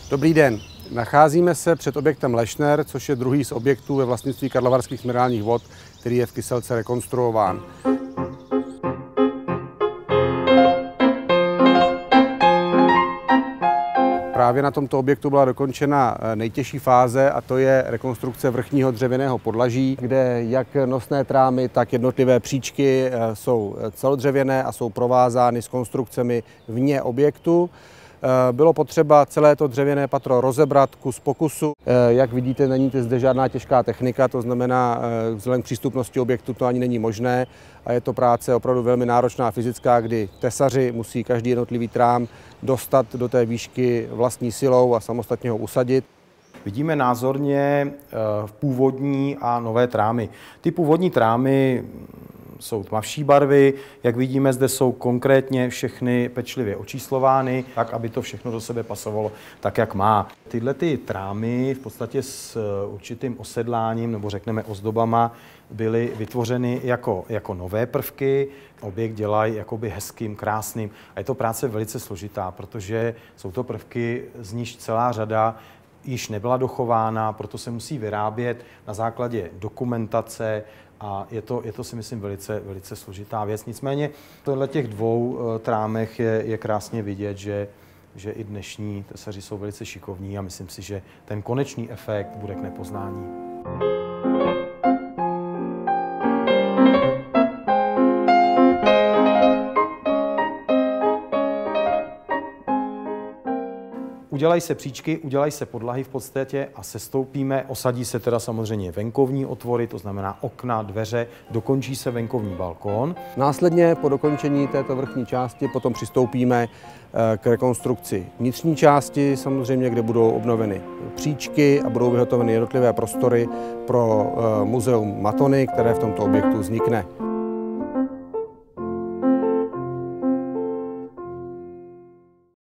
Dobrý den. Nacházíme se před objektem Lešner, což je druhý z objektů ve vlastnictví Karlovarských minerálních vod, který je v Kyselce rekonstruován. Právě na tomto objektu byla dokončena nejtěžší fáze, a to je rekonstrukce vrchního dřevěného podlaží, kde jak nosné trámy, tak jednotlivé příčky jsou celodřevěné a jsou provázány s konstrukcemi vně objektu. Bylo potřeba celé to dřevěné patro rozebrat kus po kusu. Jak vidíte, není zde žádná těžká technika, to znamená, vzhledem k přístupnosti objektu to ani není možné a je to práce opravdu velmi náročná fyzická, kdy tesaři musí každý jednotlivý trám dostat do té výšky vlastní silou a samostatně ho usadit. Vidíme názorně původní a nové trámy. Ty původní trámy jsou tmavší barvy, jak vidíme, zde jsou konkrétně všechny pečlivě očíslovány, tak, aby to všechno do sebe pasovalo tak, jak má. Tyhle ty trámy v podstatě s určitým osedláním, nebo řekneme ozdobama, byly vytvořeny jako nové prvky. Objekt dělají jakoby hezkým, krásným. A je to práce velice složitá, protože jsou to prvky, z níž celá řada již nebyla dochována, proto se musí vyrábět na základě dokumentace, a je to si myslím velice složitá věc. Nicméně tohle těch dvou trámech je krásně vidět, že i dnešní tesaři jsou velice šikovní a myslím si, že ten konečný efekt bude k nepoznání. Udělají se příčky, udělají se podlahy v podstatě a sestoupíme, osadí se teda samozřejmě venkovní otvory, to znamená okna, dveře, dokončí se venkovní balkón. Následně po dokončení této vrchní části potom přistoupíme k rekonstrukci vnitřní části, samozřejmě, kde budou obnoveny příčky a budou vyhotoveny jednotlivé prostory pro muzeum Matony, které v tomto objektu vznikne.